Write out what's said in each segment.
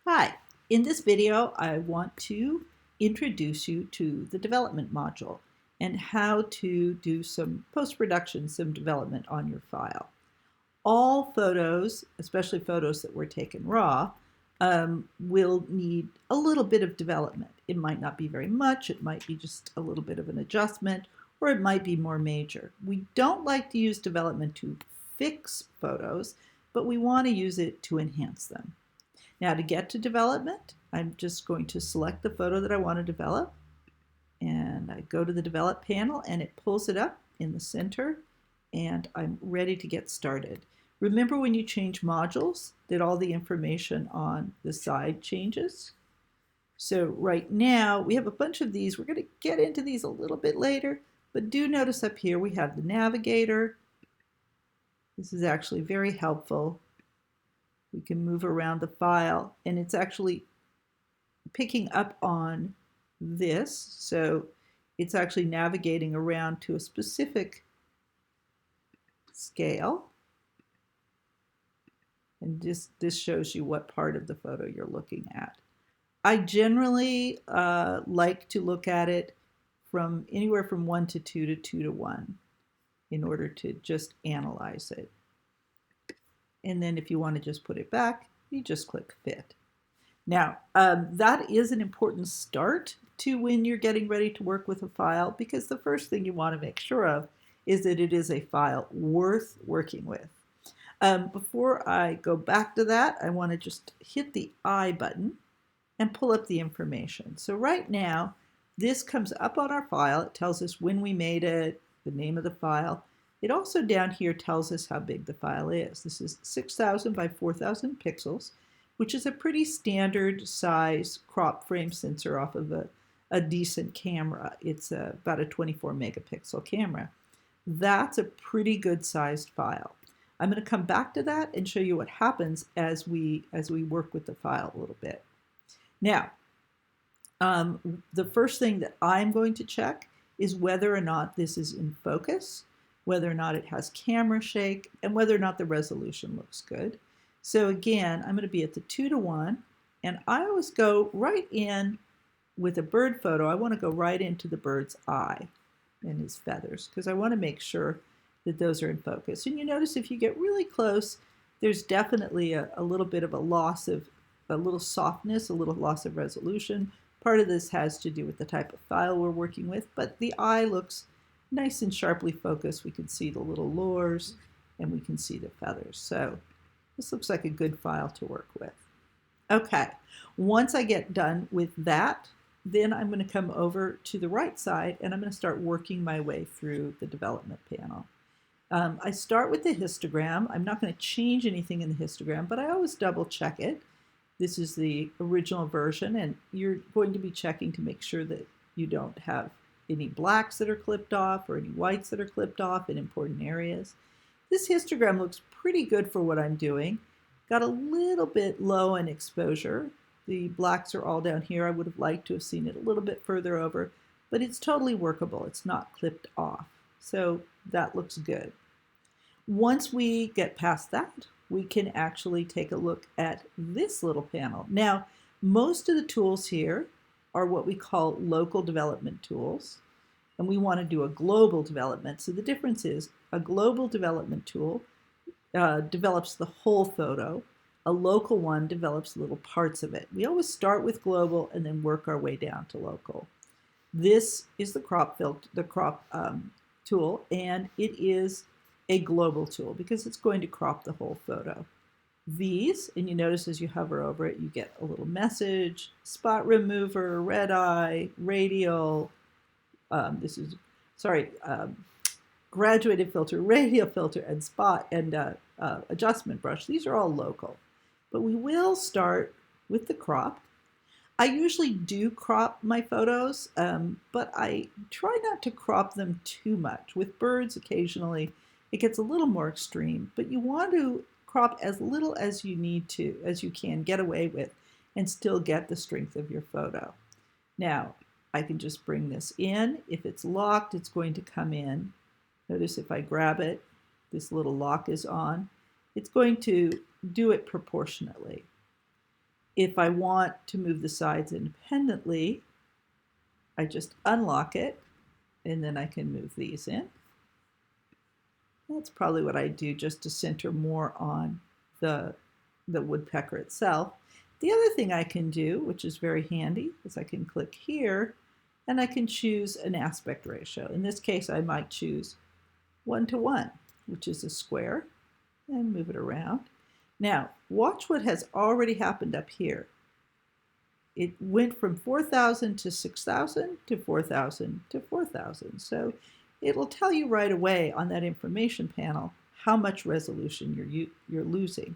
Hi, in this video I want to introduce you to the development module and how to do some post-production, some development on your file. All photos, especially photos that were taken raw, will need a little bit of development. It might not be very much, it might be just a little bit of an adjustment, or it might be more major. We don't like to use development to fix photos, but we want to use it to enhance them. Now to get to development, I'm just going to select the photo that I want to develop, and I go to the develop panel and it pulls it up in the center, and I'm ready to get started. Remember when you change modules that all the information on the side changes? So right now we have a bunch of these. We're going to get into these a little bit later, but do notice up here we have the navigator. This is actually very helpful. We can move around the file, and it's actually picking up on this, so it's actually navigating around to a specific scale. And this shows you what part of the photo you're looking at. I generally like to look at it from anywhere from 1 to 2 to 2 to 1 in order to just analyze it. And then if you want to just put it back, you just click Fit. Now, that is an important start to when you're getting ready to work with a file, because the first thing you want to make sure of is that it is a file worth working with. Before I go back to that, I want to just hit the I button and pull up the information. So right now, this comes up on our file. It tells us when we made it, the name of the file. It also down here tells us how big the file is. This is 6,000 by 4,000 pixels, which is a pretty standard size crop frame sensor off of a decent camera. It's about a 24 megapixel camera. That's a pretty good sized file. I'm going to come back to that and show you what happens as we work with the file a little bit. Now, the first thing that I'm going to check is whether or not this is in focus, whether or not it has camera shake, and whether or not the resolution looks good. So again, I'm going to be at the 2 to 1, and I always go right in with a bird photo. I want to go right into the bird's eye and his feathers, because I want to make sure that those are in focus. And you notice if you get really close, there's definitely a little bit of a loss of, a little softness, a little loss of resolution. Part of this has to do with the type of file we're working with, but the eye looks nice and sharply focused. We can see the little lures and we can see the feathers. So this looks like a good file to work with. Okay, once I get done with that, then I'm going to come over to the right side and I'm going to start working my way through the development panel. I start with the histogram. I'm not going to change anything in the histogram, but I always double check it. This is the original version, and you're going to be checking to make sure that you don't have any blacks that are clipped off or any whites that are clipped off in important areas. This histogram looks pretty good for what I'm doing. Got a little bit low in exposure. The blacks are all down here. I would have liked to have seen it a little bit further over, but it's totally workable. It's not clipped off. So that looks good. Once we get past that, we can actually take a look at this little panel. Now, most of the tools here are what we call local development tools, and we want to do a global development. So the difference is a global development tool develops the whole photo. A local one develops little parts of it. We always start with global and then work our way down to local. This is the crop tool, and it is a global tool because it's going to crop the whole photo. These, and you notice as you hover over it, you get a little message, spot remover, red eye, radial, graduated filter, radial filter, and spot and adjustment brush. These are all local, but we will start with the crop. I usually do crop my photos, but I try not to crop them too much. With birds, occasionally, it gets a little more extreme, but you want to crop as little as you need to, as you can get away with, and still get the strength of your photo. Now, I can just bring this in. If it's locked, it's going to come in. Notice if I grab it, this little lock is on. It's going to do it proportionately. If I want to move the sides independently, I just unlock it, and then I can move these in. That's probably what I do just to center more on the woodpecker itself. The other thing I can do, which is very handy, is I can click here and I can choose an aspect ratio. In this case, I might choose 1:1, which is a square, and move it around. Now, watch what has already happened up here. It went from 4,000 to 6,000 to 4,000 to 4,000. So it'll tell you right away on that information panel how much resolution you're losing.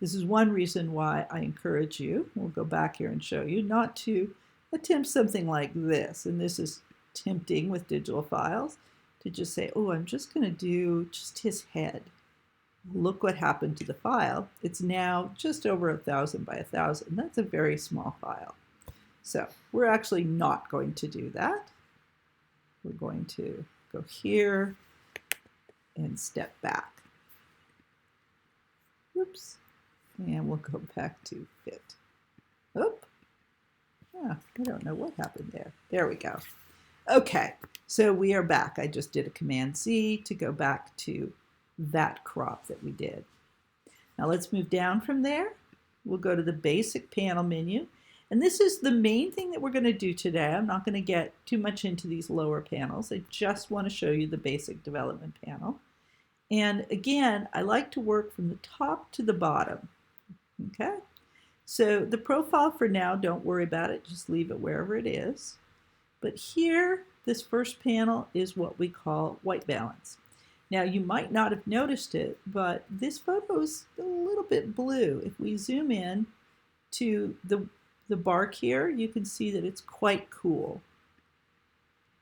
This is one reason why I encourage you, we'll go back here and show you, not to attempt something like this. And this is tempting with digital files, to just say, oh, I'm just going to do just his head. Look what happened to the file. It's now just over 1,000 by 1,000. That's a very small file. So we're actually not going to do that. We're going to go here and step back. Oops. And we'll go back to fit. Oop. Yeah, I don't know what happened there. There we go. Okay, so we are back. I just did a Command Z to go back to that crop that we did. Now let's move down from there. We'll go to the basic panel menu. And this is the main thing that we're going to do today. I'm not going to get too much into these lower panels. I just want to show you the basic development panel. And again, I like to work from the top to the bottom. Okay, so the profile for now, don't worry about it. Just leave it wherever it is. But here, this first panel is what we call white balance. Now, you might not have noticed it, but this photo is a little bit blue. If we zoom in to the bark here, you can see that it's quite cool.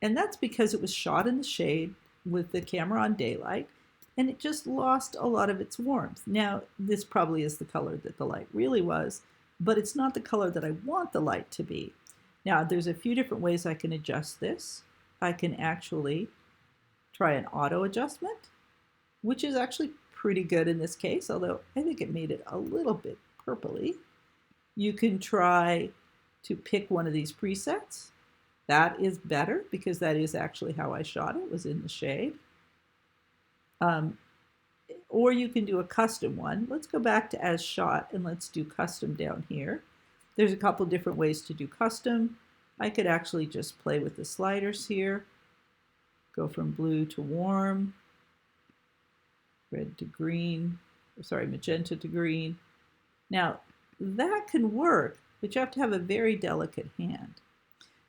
And that's because it was shot in the shade with the camera on daylight, and it just lost a lot of its warmth. Now, this probably is the color that the light really was, but it's not the color that I want the light to be. Now, there's a few different ways I can adjust this. I can actually try an auto adjustment, which is actually pretty good in this case, although I think it made it a little bit purpley. You can try to pick one of these presets. That is better because that is actually how I shot it, was in the shade. Or you can do a custom one. Let's go back to as shot and let's do custom down here. There's a couple different ways to do custom. I could actually just play with the sliders here. Go from blue to warm, red to green, sorry, magenta to green. Now, that can work, but you have to have a very delicate hand.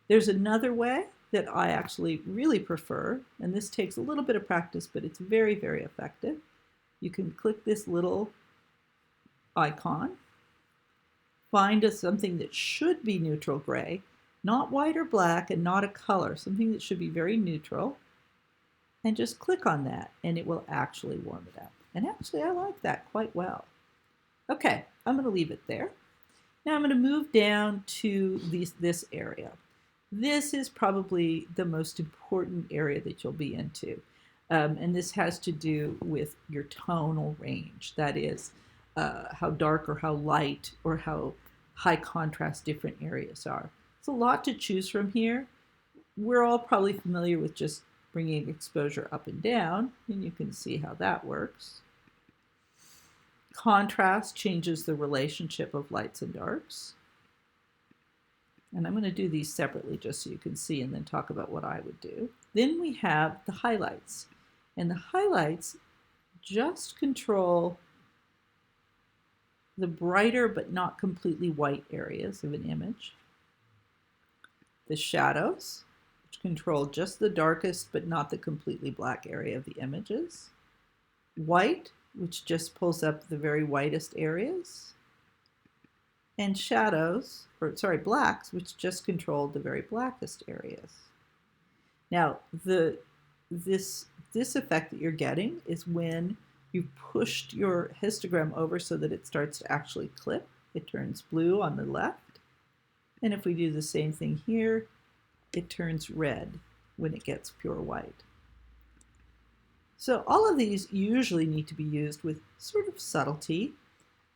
There's another way that I actually really prefer, and this takes a little bit of practice, but it's very, very effective. You can click this little icon, find something that should be neutral gray, not white or black, and not a color, something that should be very neutral, and just click on that, and it will actually warm it up. And actually, I like that quite well. Okay, I'm going to leave it there. Now I'm going to move down to this area. This is probably the most important area that you'll be into. And this has to do with your tonal range. That is how dark or how light or how high contrast different areas are. It's a lot to choose from here. We're all probably familiar with just bringing exposure up and down, and you can see how that works. Contrast changes the relationship of lights and darks. And I'm going to do these separately just so you can see and then talk about what I would do. Then we have the highlights. And the highlights just control the brighter but not completely white areas of an image. The shadows, which control just the darkest but not the completely black area of the images. White, which just pulls up the very whitest areas. And shadows, or sorry, blacks, which just control the very blackest areas. Now, this effect that you're getting is when you've pushed your histogram over so that it starts to actually clip. It turns blue on the left. And if we do the same thing here, it turns red when it gets pure white. So all of these usually need to be used with sort of subtlety.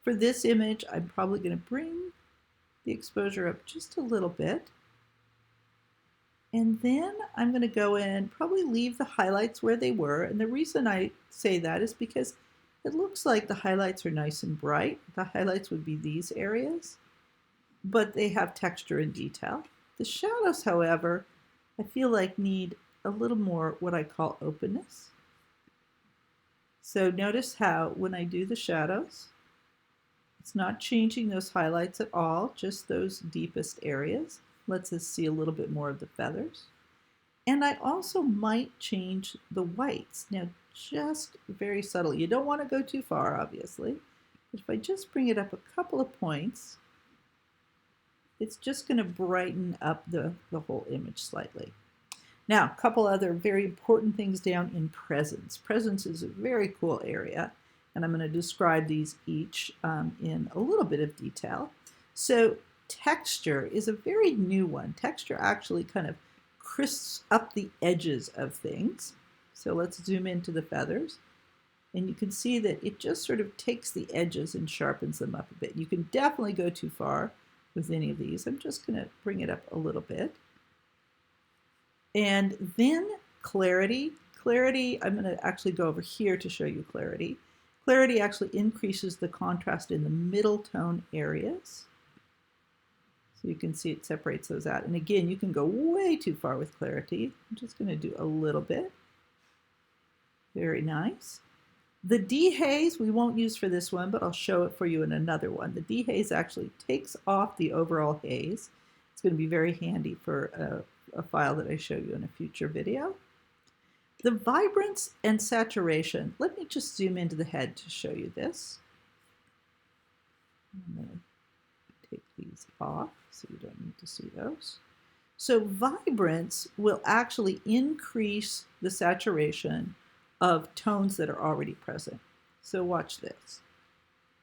For this image, I'm probably going to bring the exposure up just a little bit. And then I'm going to go in, probably leave the highlights where they were. And the reason I say that is because it looks like the highlights are nice and bright. The highlights would be these areas, but they have texture and detail. The shadows, however, I feel like need a little more what I call openness. So notice how when I do the shadows, it's not changing those highlights at all, just those deepest areas. Lets us see a little bit more of the feathers. And I also might change the whites. Now, just very subtly. You don't want to go too far, obviously. But if I just bring it up a couple of points, it's just going to brighten up the whole image slightly. Now, a couple other very important things down in presence. Presence is a very cool area, and I'm going to describe these each in a little bit of detail. So texture is a very new one. Texture actually kind of crisps up the edges of things. So let's zoom into the feathers. And you can see that it just sort of takes the edges and sharpens them up a bit. You can definitely go too far with any of these. I'm just going to bring it up a little bit. And then clarity. Clarity, I'm going to actually go over here to show you clarity. Clarity actually increases the contrast in the middle tone areas. So you can see it separates those out. And again, you can go way too far with clarity. I'm just going to do a little bit. Very nice. The dehaze we won't use for this one, but I'll show it for you in another one. The dehaze actually takes off the overall haze. It's going to be very handy for a file that I show you in a future video. The vibrance and saturation. Let me just zoom into the head to show you this. I'm going to take these off so you don't need to see those. So vibrance will actually increase the saturation of tones that are already present. So watch this.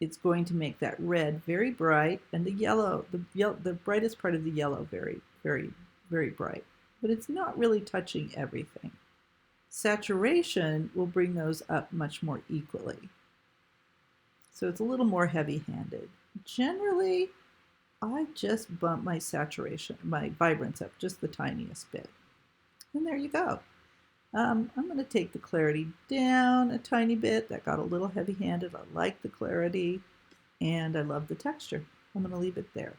It's going to make that red very bright and the yellow, the brightest part of the yellow very, very, very bright. But it's not really touching everything. Saturation will bring those up much more equally. So it's a little more heavy-handed. Generally, I just bump my saturation, my vibrance up just the tiniest bit. And there you go. I'm going to take the clarity down a tiny bit. That got a little heavy-handed. I like the clarity, and I love the texture. I'm going to leave it there.